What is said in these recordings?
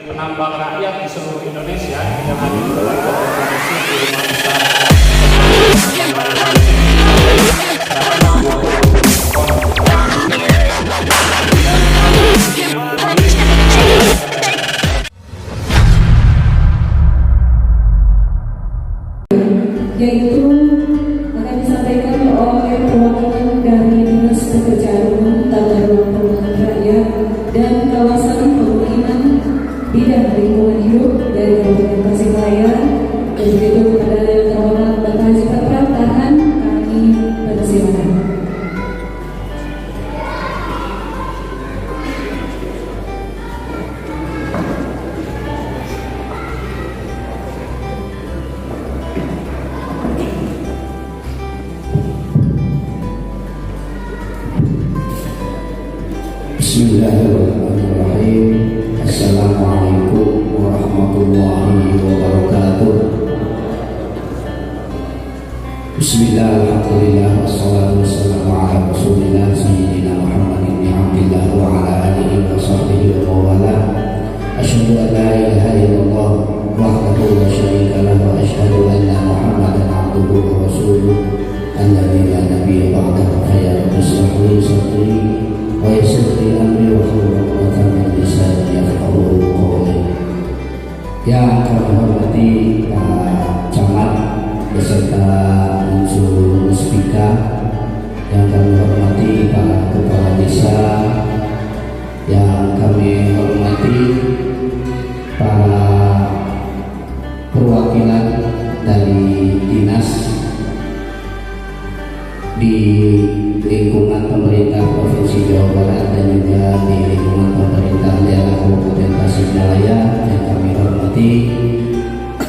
penambang rakyat di seluruh Indonesia yang ada di provinsi di Rumah Besar yaitu akan disampaikan oleh perwakilan dari Dinas Pekerjaan Umum, Tata Ruang Perumahan Rakyat dan Kawasan Pemukiman Bidang Lingkungan Hidup dari Kabupaten Tasikmalaya, dan begitu kepada yang terhormat Bapak Haji Patra, tahan kami persilakan. Bismillahirrahmanirrahim. Assalamualaikum warahmatullahi wabarakatuh. Bismillah, alhamdulillah, wassalatu wassalamu ala rasulillah sayyidina Muhammad ibn Abdillah wa ala alihi wa sahbihi wa mawala. Asyhadu an la ilaha illallah wahdahu la syarika lah wa asyhadu anna Muhammadan abduhu wa rasuluh alladzi la nabiyya ba'dahu. Ya rabbi shrah li sadri wa yassir li amri wa hlul 'uqdatam min lisani yafqahu qawli. Yang kami hormati Pak Camat beserta unsur muspika, yang kami hormati para kepala desa, yang kami hormati para perwakilan dari dinas di lingkungan pemerintah Provinsi Jawa Barat dan juga di lingkungan pemerintah daerah Kabupaten Tasikmalaya, yang kami hormati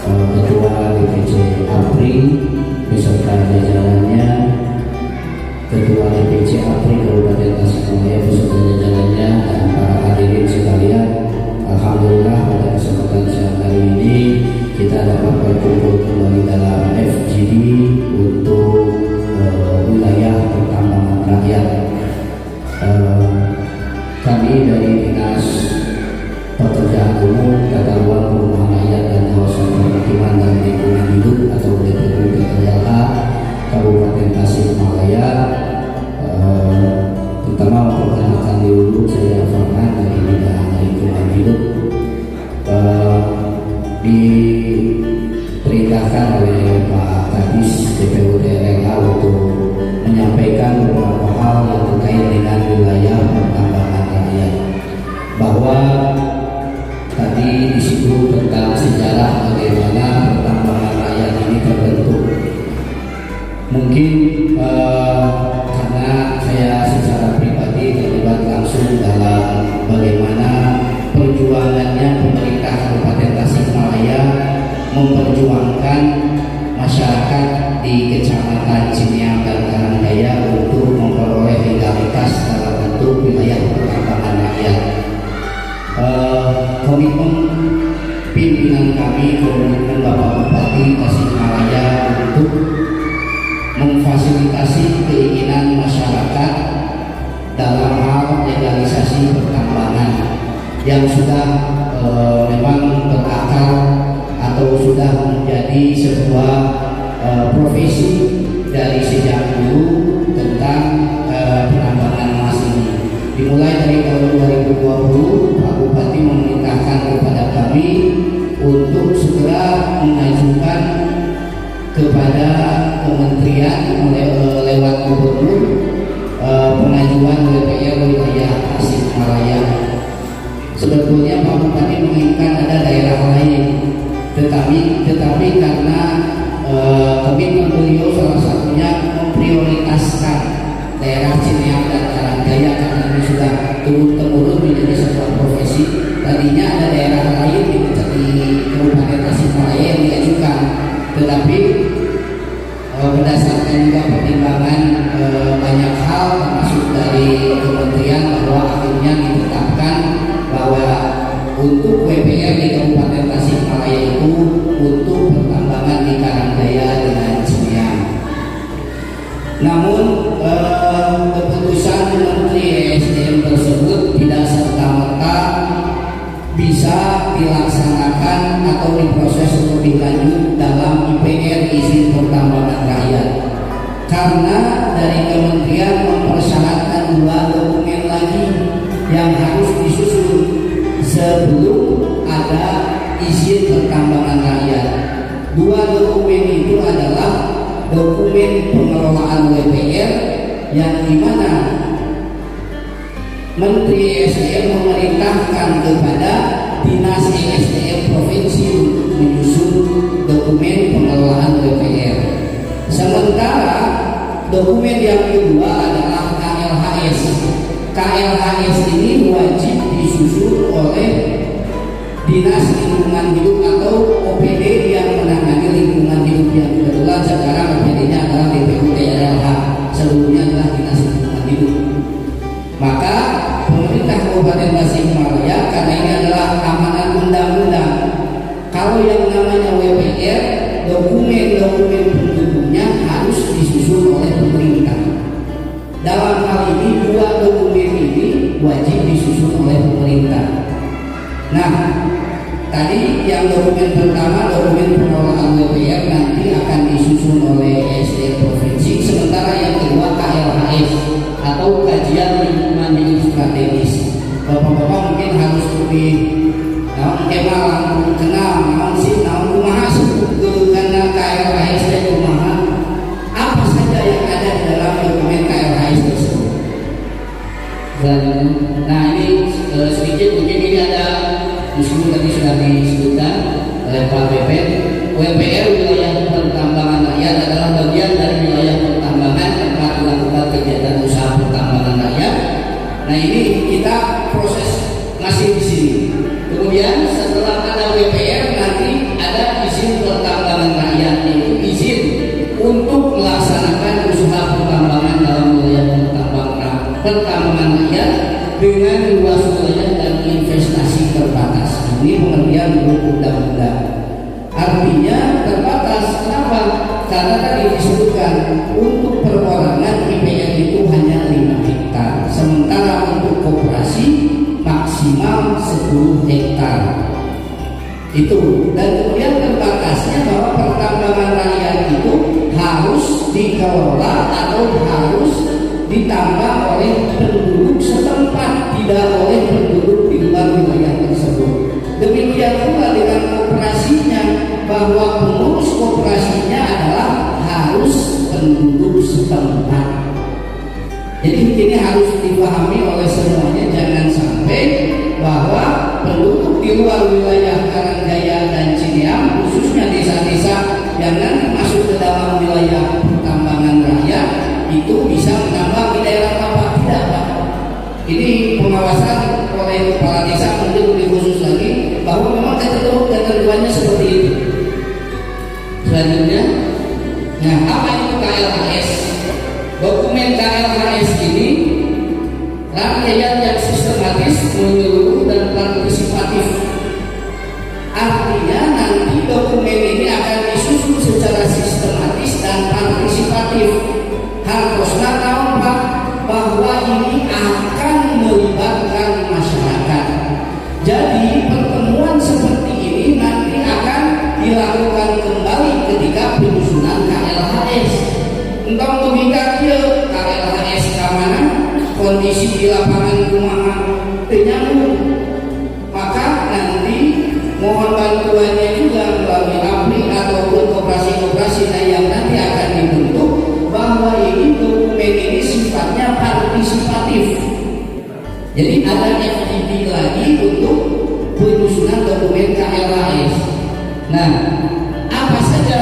Ketua DPC APRI beserta jajarannya, Ketua DPC APRI Kabupaten Tasikmalaya beserta jajarannya, dan para hadirin sekalian. Alhamdulillah pada kesempatan siang hari ini kita dapat berkumpul kembali dalam FGD untuk wilayah pertambangan rakyat. Kami dari Dinas Pekerjaan Umum, Tata Ruang Perumahan Rakyat dan Kawasan Pemukiman dan Lingkungan Hidup atau DPU-PLH Kabupaten Tasikmalaya, pertama memperkenalkan dulu, saya Farhan dari Bidang Lingkungan Hidup. Diperintahkan oleh Pak Kadis DPU-PLH untuk menyampaikan beberapa hal yang terkait dengan wilayah pertambangan rakyat, bahwa tadi disinggung tentang sejarah bagaimana pertambangan rakyat ini terbentuk. Mungkin karena saya secara pribadi terlibat langsung dalam bagaimana perjuangannya pemerintah Kabupaten Tasikmalaya memperjuangkan masyarakat di Kecamatan Cineam dan Karanggaya untuk memperoleh legalitas dalam bentuk wilayah pertambangan rakyat. Komitmen pimpinan kami, komitmen Bapak Bupati Tasikmalaya untuk memfasilitasi keinginan masyarakat dalam hal legalisasi pertambangan yang sudah memang berakar atau sudah menjadi sebuah profesi dari sejak dulu tentang penambangan emas ini. Dimulai dari tahun 2020, Pak Bupati memerintahkan kepada kami untuk segera mengajukan kepada kementerian lewat gubernur pengajuan WPR wilayah Tasikmalaya. Sebetulnya Pak Bupati menginginkan ada daerah lain, tetapi karena komitmen beliau salah satunya memprioritaskan daerah Cineam dan Karanggaya karena ini sudah turun-temurun menjadi sebuah profesi. Tadinya ada daerah lain di Kabupaten Tasikmalaya yang diajukan, tetapi berdasarkan juga pertimbangan banyak hal termasuk dari kementerian, bahwa akhirnya ditetapkan bahwa untuk WPR di Kabupaten Tasikmalaya itu untuk pertambangan di Karanggaya dengan Cineam. Namun keputusan Menteri ESDM tersebut tidak serta-merta bisa bisa dilaksanakan atau diproses lebih lanjut dalam IPR izin pertambangan rakyat, karena dari kementerian mempersyaratkan 2 dokumen lagi yang harus disusun sebelum ada izin pertambangan rakyat. 2 dokumen itu adalah dokumen pengelolaan WPR yang dimana Menteri SDM memerintahkan kepada Dinas ESDM Provinsi untuk menyusun dokumen pengelolaan WPR. Sementara dokumen yang kedua adalah KLHS. KLHS ini wajib disusun oleh Dinas Lingkungan Hidup atau OPD yang menangani lingkungan hidup, yang kebetulan sekarang OPD-nya adalah DPUDRLH, sebelumnya adalah Dinas Lingkungan Hidup. Maka pemerintah Kabupaten Tasikmalaya, karena ini adalah amanat undang-undang, kalau yang namanya WPR, dokumen-dokumen pendukungnya harus disusun oleh pemerintah. Dalam hal ini 2 dokumen ini wajib disusun oleh pemerintah. Nah, tadi yang dokumen pertama, dokumen pengelolaan WPR, nanti akan disusun oleh SDM Provinsi. Sementara yang kedua KLHS atau kajian lingkungan hidup strategis. Bapak-bapak mungkin harus lebih langsung kenal kumaha karena KLHS dan kumaha apa saja yang ada di dalam dokumen KLHS tersebut. Dan nah ini sedikit mungkin ini ada, meskipun tadi sudah disebutkan oleh Pak Beben, WPR wilayah pertambangan rakyat adalah bagian dari wilayah pertambangan tempat dilakukan kegiatan usaha pertambangan rakyat. Nah ini kita proses masih di sini. Kemudian setelah ada WPR nanti ada izin pertambangan rakyat, yaitu izin untuk melaksanakan usaha pertambangan dalam wilayah pertambangan rakyat dengan luas wilayah dan investasi terbatas. Ini pengertian undang-undang. Artinya terbatas. Kenapa? Karena tadi disebutkan untuk perorangan IPR itu hanya 5 hektar, sementara untuk koperasi maksimal 10 hektar. Itu. Dan kemudian terbatasnya bahwa pertambangan rakyat itu harus dikelola atau harus ditambah oleh penduduk setempat, tidak oleh penduduk di luar wilayah tersebut. Demikian pula dengan koperasinya, bahwa pengurus koperasinya adalah harus penduduk setempat. Jadi ini harus dipahami oleh semuanya, jangan sampai bahwa penduduk di luar wilayah Karanggaya dan Cineam, khususnya desa-desa yang nanti masuk ke dalam wilayah pertambangan rakyat, itu bisa menambah di daerah apa tidak, Pak. Ini pengawasan oleh kepala desa, mungkin lebih khusus lagi bahwa memang ketentuannya seperti itu. Selanjutnya, nah apa itu KLHS? Dokumen KLHS ini rangkaian yang sistematis, menyeluruh dan partisipatif. Artinya nanti dokumen ini akan disusun secara sistematis dan partisipatif. Harusnya tahu Pak bahwa ini akan melibatkan masyarakat. Jadi pertemuan seperti ini nanti akan dilakukan kembali ketika penyusunan KLHS. Entah untuk hingga KLHS keamanan, kondisi di lapangan kumaha ternyambung, maka nanti mohon bantuannya juga melalui APRI ataupun koperasi-koperasi yang nanti akan dibentuk, bahwa ini dokumen ini sifatnya partisipatif. Jadi ada FDP lagi untuk penyusunan dokumen KLHS. Nah, apa saja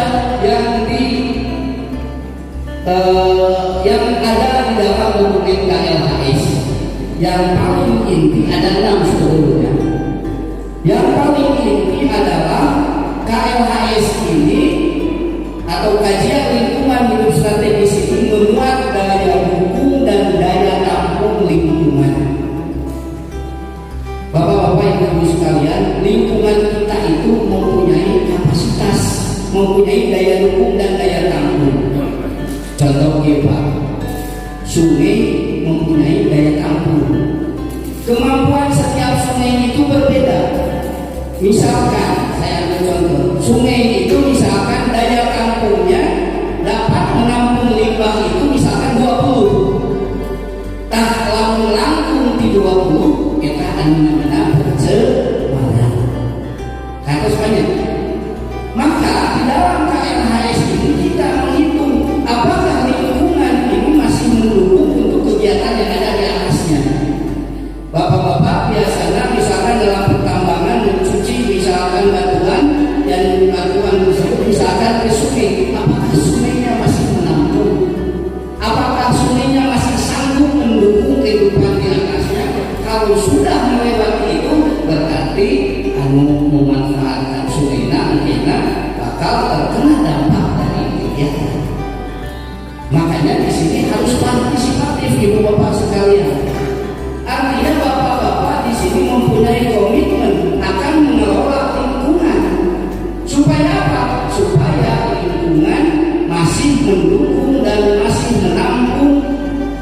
yang ada di dalam dokumen KLHS? Yang paling inti ada 6 sebetulnya. Yang paling inti adalah KLHS ini atau kajian lingkungan hidup strategis ini memuat daya dukung dan daya tampung lingkungan. Bapak-bapak, ibu-ibu sekalian, lingkungan kita itu mempunyai kapasitas, mempunyai daya dukung dan daya tampung. Contoh Pak, sungai mempunyai daya tampung. Kemampuan setiap sungai itu berbeda. Misalkan saya ambil contoh, sungai itu misalkan daya tampungnya dapat menampung limbah itu misalkan 20. Tah lamun langkung di 20 kita anu bercemaran. Kata sebanyak. Maka di dalam KLHS ini kita menghitung apakah lingkungan ini masih mendukung untuk kegiatan yang ada di atasnya. Bapak-bapak biasanya misalkan dalam pertambangan mencuci misalkan batuan dan batuan tersebut misalkan ke sungai, apakah sungainya masih menampung? Apakah sungainya masih sanggup mendukung kehidupan di atasnya? Kalau sudah melewati itu berarti memanfaatkan sungai nantinya bakal terkena dampak dari kegiatan. Makanya di sini harus partisipatif ibu bapak sekalian. Artinya bapak-bapak di sini mempunyai komitmen akan mengelola lingkungan. Supaya apa? Supaya lingkungan masih mendukung dan masih menampung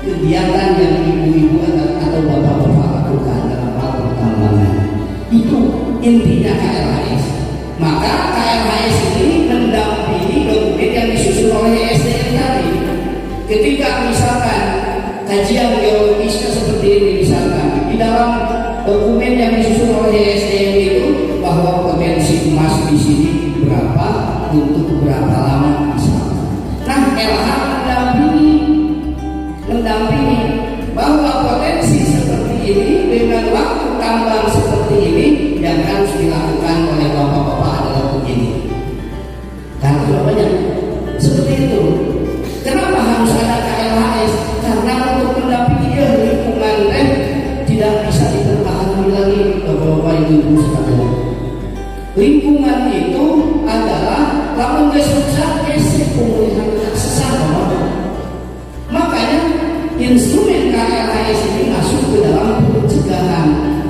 kegiatan yang ibu-ibu atau bapak-bapak lakukan dalam hal pertambangan. Itu intinya KLHS. Maka KLHS ini mendampingi dokumen yang disusun oleh SDM tadi. Ketika misalkan kajian geologisnya seperti ini misalkan di dalam dokumen yang disusun oleh SDM itu bahwa potensi emas di sini berapa untuk berapa lama misalkan. Nah, LH mendampingi bahwa potensi seperti ini dengan waktu tambang seperti ini yang harus dilakukan oleh bapak-bapak adalah begini. Karena jawabannya seperti itu. Kenapa harus ada KLHS? Karena untuk mendampingi lingkungan tidak bisa dipertahankan lagi bapak-bapak ibu-ibu sekalian. Lingkungan itu adalah lamun gesusah pemulihan sesama. Makanya instrumen KLHS ini masuk ke dalam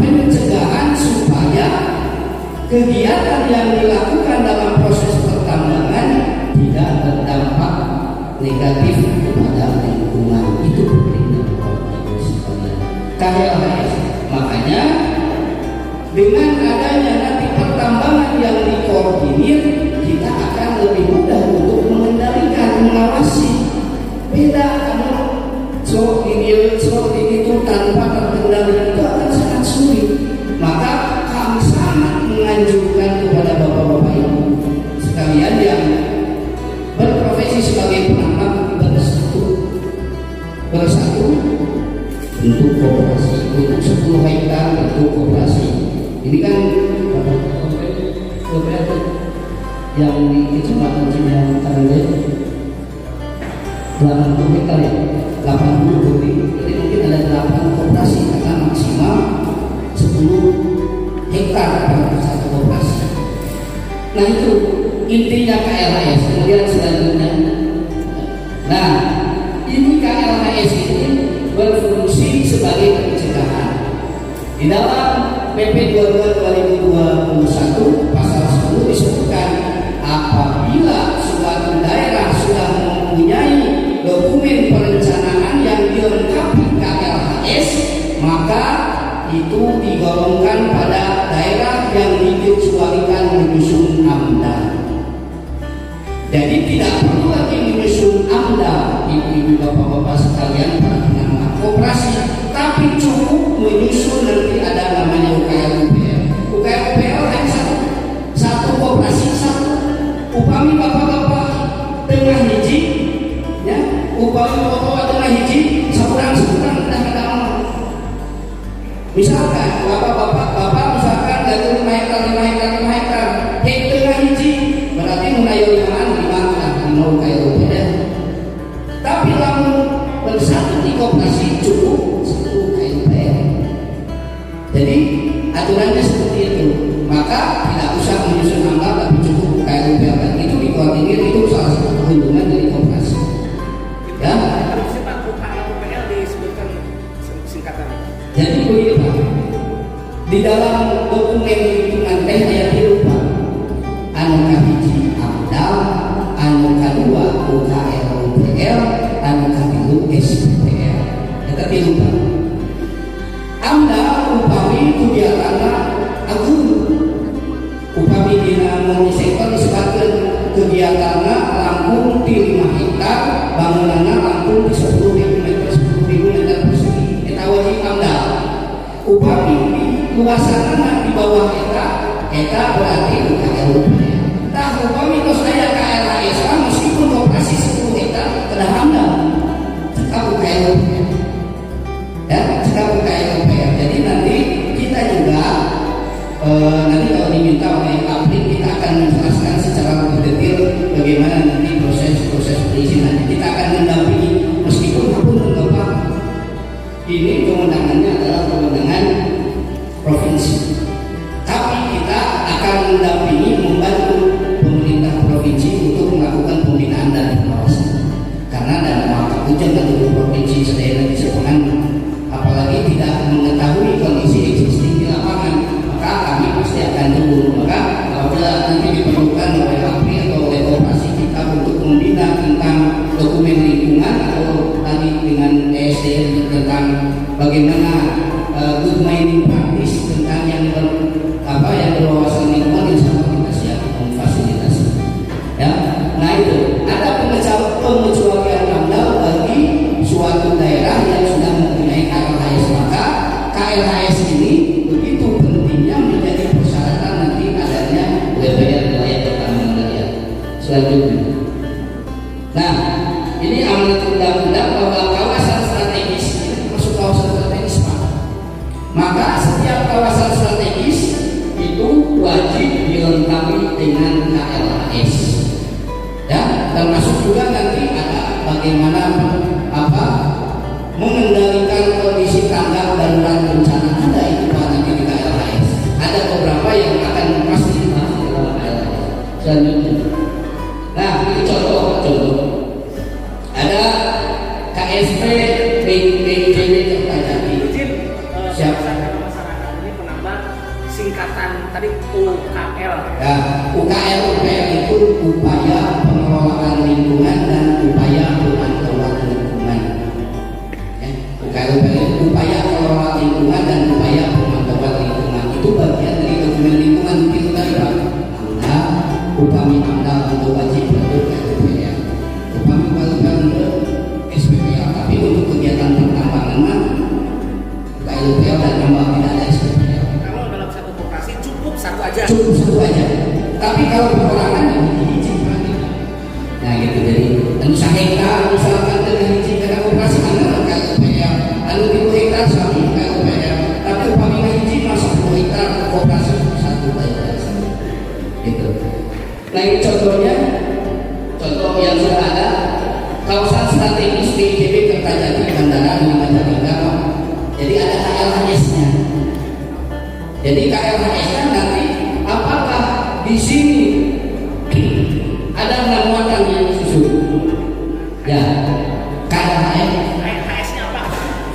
pencegahan supaya kegiatan yang dilakukan dalam proses pertambangan tidak berdampak negatif kepada lingkungan. Itu pentingnya KLHS. Makanya dengan adanya nanti pertambangan yang dikoordinir, kita akan lebih mudah untuk mengendalikan, mengawasi. Beda kalau ini itu tanpa terkendali itu akan sangat sulit. Maka kami sangat menganjurkan kepada bapak-bapak ibu sekalian yang berprofesi sebagai penambang bersatu untuk kooperasi, untuk 10 hektar untuk kooperasi. Ini kan beberapa yang di Kecamatan Cimahi Tarangga 80 hektar ya, 80 lebih. Jadi mungkin ada 8 kooperasi karena maksimal 10 hektar pada satu kooperasi. Nah itu intinya KLHS. Kemudian selanjutnya, nah ini KLHS ini berfungsi sebagai pencegahan. Di dalam PP 22/2021 pasal 10 disebutkan apabila suatu daerah sudah mempunyai dokumen perencanaan yang dilengkapi KLHS, maka itu digolongkan pada daerah yang dikecualikan menyusun AMDA. Jadi tidak perlu lagi menyusun AMDA, ibu-ibu bapak-bapak sekalian para penambang koperasi, tapi cukup menyusun nanti ada namanya UKL-UPL. UKL-UPL hanya satu koperasi satu. Upami bapak-bapak tengah hiji, ya, upami bapak-bapak tengah hiji, sekurang tidak ada. Misalkan bapak misalkan dari 5 hektar, tengah hiji berarti menayo 5 UKL-UPL. Tapi lamun bersatu di koperasi cukup 1 UKL-UPL. Jadi aturannya seperti itu. Maka tidak usah menyusun angka tapi cukup UKL-UPL. Itu dikoordinir, itu salah satu perlindungan dari koperasi. Ya. UKL-UPL disebutkan singkatannya. Jadi begini Pak, di dalam dokumen lingkungan teh ayat lupa anu kahiji AMDAL, anu kadua UKL-UPL, anu katilu SPPL. Eta tilu Pak. AMDAL upami kegiatanna agung upami dina multisektor disebutkeun kegiatanna langkung di 5 hektar, bangunanna langkung di 10.000 meter persegi. Eta wajib amdal. Upami luasanna di bawah eta berarti UKL. Tah upami tos aya KLHS meskipun operasi 10 hektar kedah amdal. Cekap UKL. Ya, cekap UKL. Jadi nanti kita juga nanti kalau diminta oleh publik kita akan menjelaskan secara lebih detail bagaimana nanti proses perizinan. Kita akan mendampingi meskipun Bapak ini kewenangannya adalah kewenangan provinsi, tapi kita akan mendampingi membantu pemerintah provinsi untuk melakukan pembinaan dan pengawasan karena dalam waktu hujan dan provinsi sedaya di Sepengan apalagi tidak mengetahui kondisi existing di lapangan, maka kami pasti akan turun. Maka apabila nanti diperlukan oleh APRI atau oleh koperasi kita untuk membina tentang dokumen lingkungan atau tadi dengan ESDM tentang bagaimana good mining practice tentang yang berwawasan lingkungan, insya Allah kita siap memfasilitasi. Ya, nah itu ada pengecualian amdal bagi suatu daerah yang sudah mempunyai KLHS, maka KLHS ini begitu pentingnya menjadi persyaratan nanti adanya wilayah pertambangan rakyat selanjutnya. Nah, ini amanat undang-undang bahwa kawasan strategis ini masuk kawasan strategis, Pak. Maka setiap kawasan strategis itu wajib dilengkapi dengan KLHS. Ya, termasuk juga nanti ada bagaimana mengendalikan kondisi tanggap darurat bencana, ada itu Pak nanti di KLHS. Ada beberapa yang akan pasti dibahas di dalam KLHS selanjutnya. Nah, ini contoh. Ada KSP BPJB Kertajati. Siapa? Masyarakat ini penambah singkatan tadi UKL. Ya, UKL itu upaya pengelolaan lingkungan dan upaya pemantauan lingkungan. Ya, UKL itu upaya pengelolaan lingkungan dan upaya pemantauan lingkungan. Itu bagian dari dokumen lingkungan itu tadi Pak. Anda upami amdal untuk wajib produk KLPL. Upami untuk SPPL, tapi untuk kegiatan pertambangan mah KLPL dan tambang tidak ada SPPL. Kalau dalam satu koperasi cukup satu aja. Tapi kalau perorangan izin. Nah gitu, jadi anu sahektar misalkan dengan izin karena koperasi mana KLPL, anu 3 hektar sami KLPL, tapi upami izin masuk 10 hektar koperasi satu aja. Gitu. Nah ini contohnya, contoh yang sudah ada kawasan strategis BPJB Kertajati Bandara di Mandalika. Jadi ada KLHS-nya. Jadi KLHS-nya nanti apakah di sini ada muatan yang susun? Ya, KLHS-nya apa?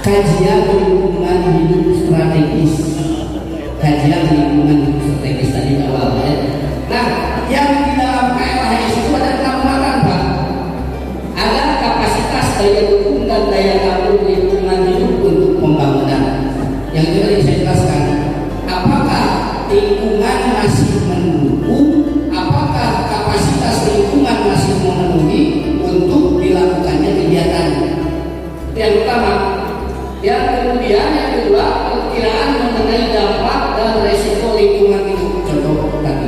Kajian lingkungan hidup strategis. Kajian lingkungan hidup strategis tadi awal ya. Nah, yang di dalam KLHS itu ada 6 muatan Pak. Ada kapasitas daya dukung dan daya tampung lingkungan hidup untuk pembangunan. Yang itu tadi saya jelaskan. Apakah lingkungan masih mendukung? Apakah kapasitas lingkungan masih memenuhi untuk dilakukannya kegiatan? Itu yang pertama. Yang kemudian yang kedua, perkiraan mengenai dampak dan resiko lingkungan itu. Contoh tadi,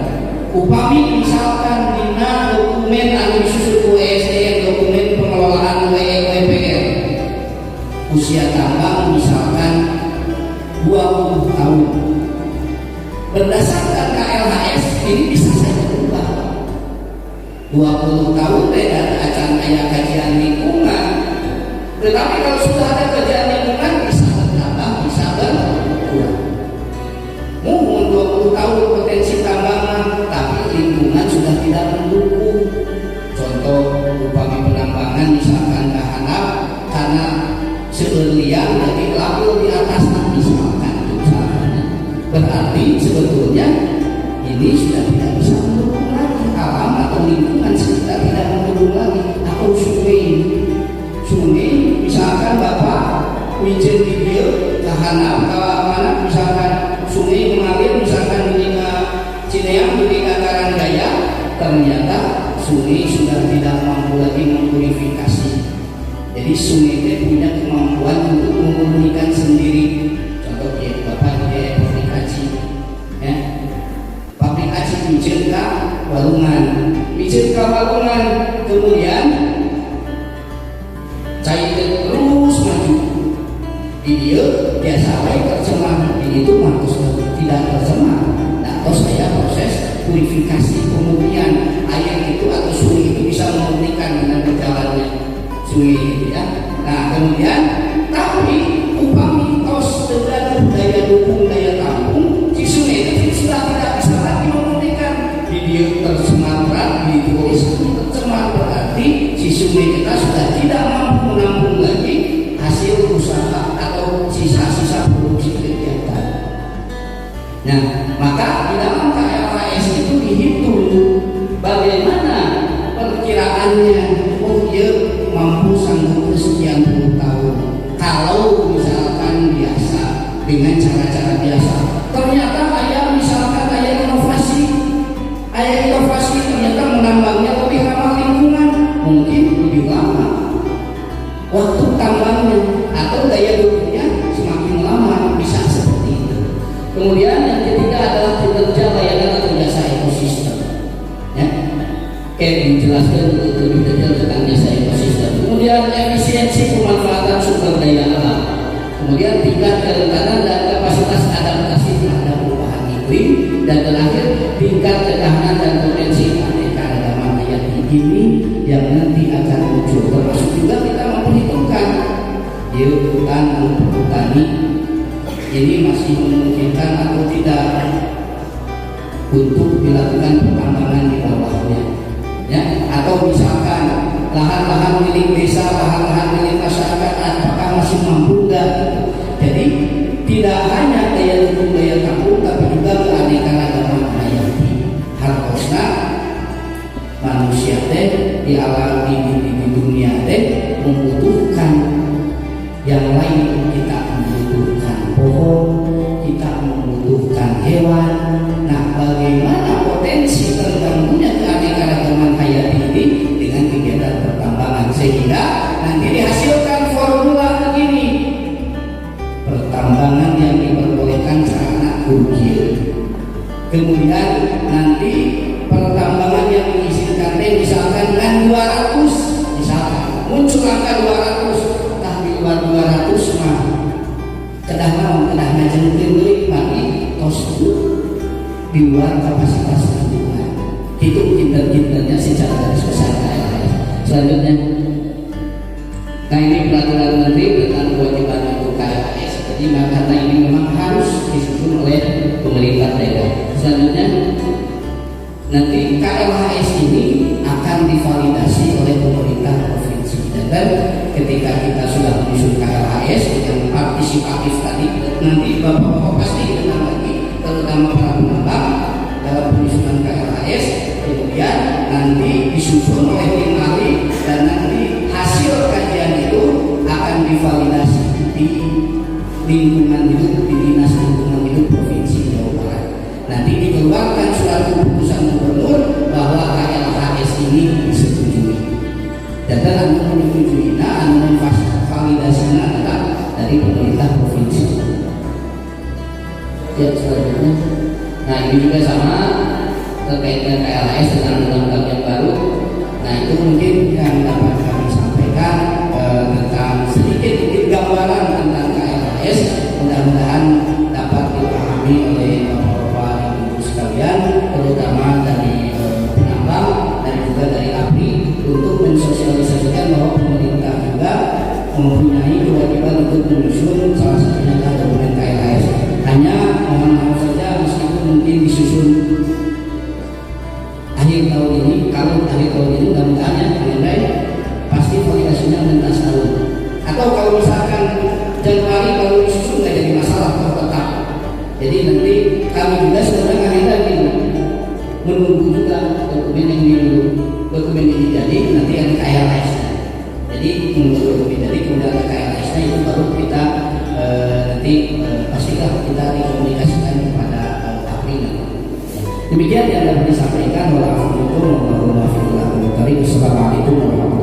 upami misalkan dina dokumen anu disusun ku ESDM, dokumen pengelolaan WPR, usia tambang misalkan 20 tahun. Berdasarkan KLHS ini bisa saja berubah. 20 tahun dan acan aya kajian lingkungan. Tetapi kalau sudah ada kajian lingkungan bisa bertambah, bisa berkurang. Mungkin 20 tahun potensi tambangan, tapi lingkungan sudah tidak mendukung. Contoh upami penambangan misalkan kahanap karena seberlian jadi lapil di atas misalkan. Berarti sebetulnya ini sudah tidak bisa mendukung lagi, alam atau lingkungan sekitar tidak mendukung lagi. Atau sungai misalkan Bapak wijen di dia tahan apa misalkan sungai mengalir misalkan di di Kataran Gaya, ternyata sungai sudah tidak mampu lagi mempurifikasi. Jadi sungai itu punya kemampuan untuk memurnikan sendiri. Contoh ya, Bapak dia pabrik aci, ya. Pabrik aci micin ke Walungan, kemudian cair terus maju. Di dia biasa tercemar, ini itu mampus tidak tercemar. Nah, terus saya proses purifikasi, pemurnian air itu atau sungai itu bisa memurnikan dengan berjalannya sungai itu ya. Nah kemudian tapi upami tos dengan daya dukung daya tampung si sungai itu sudah tidak bisa lagi memurnikan. Di dia tercemar berat, ditulis tercemar berarti si sungai kita sudah tidak mampu menampung lagi hasil usaha atau sisa-sisa produksi kegiatan. Nah, maka di dalam KLHS itu dihitung bagaimana perkiraannya. Oh dia mampu sanggup sekian puluh tahun. Kalau misalkan biasa dengan cara-cara biasa, ternyata misalkan inovasi ternyata menambangnya lebih ramah lingkungan, mungkin lebih lama waktu tambangnya atau daya dukungnya semakin lama, bisa seperti itu. Kemudian yang ketiga adalah kinerja layanan atau jasa ekosistem. Ya, kayak dijelaskan lebih detail tentang jasa ekosistem. Kemudian efisiensi pemanfaatan sumber daya alam. Kemudian tingkat kerentanan dan kapasitas adaptasi terhadap perubahan iklim, dan terakhir tingkat ketahanan dan potensi keanekaragaman hayati ini yang nanti akan muncul. Termasuk juga kita memperhitungkan di hutan untuk petani ini masih memungkinkan atau tidak untuk dilakukan pertambangan di bawahnya, ya, atau misalkan lahan-lahan milik desa, lahan-lahan milik masyarakat, apakah masih mampu enggak? Jadi tidak hanya daya dukung daya tampung, tapi juga keanekaragaman hayati. Harusnya manusia di alam di dunia membutuhkan yang lain. Kita membutuhkan pohon, kita membutuhkan hewan. Nah, bagaimana potensi terganggunya keanekaragaman hayati ini dengan kegiatan pertambangan, sehingga nanti dihasilkan formula begini: pertambangan yang diperbolehkan karena kurgil. Kemudian nanti pertambangan yang mengizinkan misalkan dengan 200, misalkan muncul angka 200, tapi 200 mah kedah ngajengkeun deui mati tos di luar kapasitas lingkungan. Itu kinerja secara garis besar KLHS. Selanjutnya, nah ini peraturan menteri tentang kewajiban untuk KLHS. Jadi karena ini memang harus disusun oleh pemerintah daerah. Selanjutnya, nanti KLHS ini akan divalidasi oleh pemerintah provinsi. Dan ketika kita sudah menyusun KLHS yang partisipatif tadi, nanti bapak-bapak pasti kenal lagi, terutama para penambang dalam penyusunan KLHS. Kemudian nanti disusun oleh tim ahli, dan nanti hasil kajian itu akan divalidasi di lingkungan hidup, di dinas lingkungan hidup provinsi Jawa Barat. Nanti dikeluarkan surat keputusan gubernur bahwa KLHS ini disetujui. Dan dalam menyetujui, validasinya tetap dari pemerintah provinsi. Ya, selanjutnya, nah ini juga sama terkait dengan KLHS tentang undang-undang yang baru. Nah itu mungkin yang dapat kami sampaikan tentang sedikit gambaran tentang KLHS. Mudah-mudahan dapat dipahami oleh bapak-bapak ibu sekalian, terutama dari penambang dan juga dari APRI, untuk mensosialisasikan bahwa pemerintah juga mempunyai kewajiban untuk menyusun salah satunya adalah dokumen KLHS. Hanya mohon maaf saja, meskipun mungkin disusun akhir tahun ini, kalau akhir tahun ini mudah-mudahan ya pasti validasinya 16 tahun. Atau kalau misalkan Januari kalau disusun nggak jadi masalah, tetap. Jadi nanti kami juga sebenarnya lagi menunggu juga dokumen yang dulu, dokumen ini jadi nanti ada KLHS. Jadi menunggu dokumen jadi kemudian ada KLHS-nya, itu baru kita nanti pastilah kita dikomunikasikan kepada APRI nanti. Demikian yang dapat disampaikan. Wassalamualaikum warahmatullahi wabarakatuh.